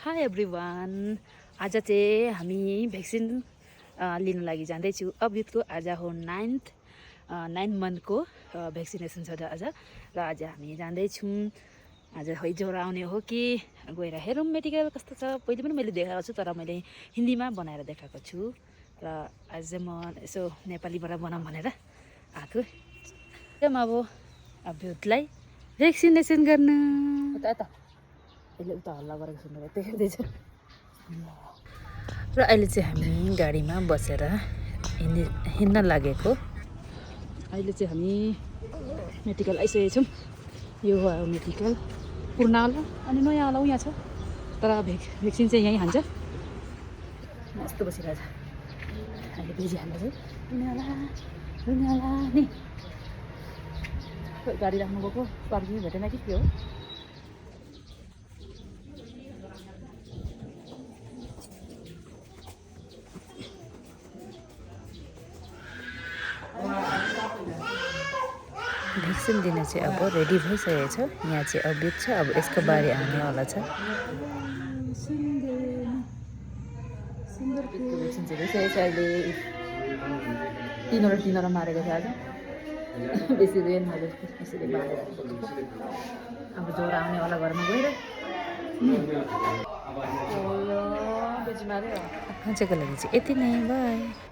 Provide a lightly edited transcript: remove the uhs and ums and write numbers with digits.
High everyone, आज चाहिँ हामी भ्याक्सिन लिन लागि जाँदैछु। अभितको आज हो 9 मन्थको भ्याक्सिनेसन छ आज, र आज हामी जाँदैछौँ। आज खै ज्वरो आउने हो कि गएर हेरौँ मेडिकल कस्तो छ। पहिले पनि मैले देखाएको छु, तर मैले हिन्दीमा बनाएर देखाएको छु, र आज चाहिँ म यसो नेपालीबाट बनाऊँ भनेर आएको। अब अभितलाई भ्याक्सिनेसन गर्न यता अहिले उता हल्ला गरेको सुनेर देख्दैछ। र अहिले चाहिँ हामी गाडीमा बसेर हिँड्न लागेको। अहिले चाहिँ हामी मेडिकल आइसकेको छौँ। यो हो मेडिकल पुर्नावाला, अनि नयाँवाला यहाँ छ, तर भ्याक्सिन चाहिँ यहीँ हान्छ। यस्तो बसिरहेछ। अहिले बेजी हाल्दा चाहिँ रुनेवाला नि गाडी राख्नु गएको, पार्किङ भेटेन कि के हो। भ्याक्सिन दिन चाहिँ अब रेडी भइसकेको छ। यहाँ चाहिँ अभित छ, अब यसको बारे आउनेवाला छ। भ्याक्सिन चाहिँ भइसकेको छ। अहिले तिनवटा मारेको छ आज। बेसी रेन मैले यसरी मारेर अब ज्वरो आउनेवाला घरमा गएर बेची माऱ्यो। आजको लागि चाहिँ यति नै, बाई।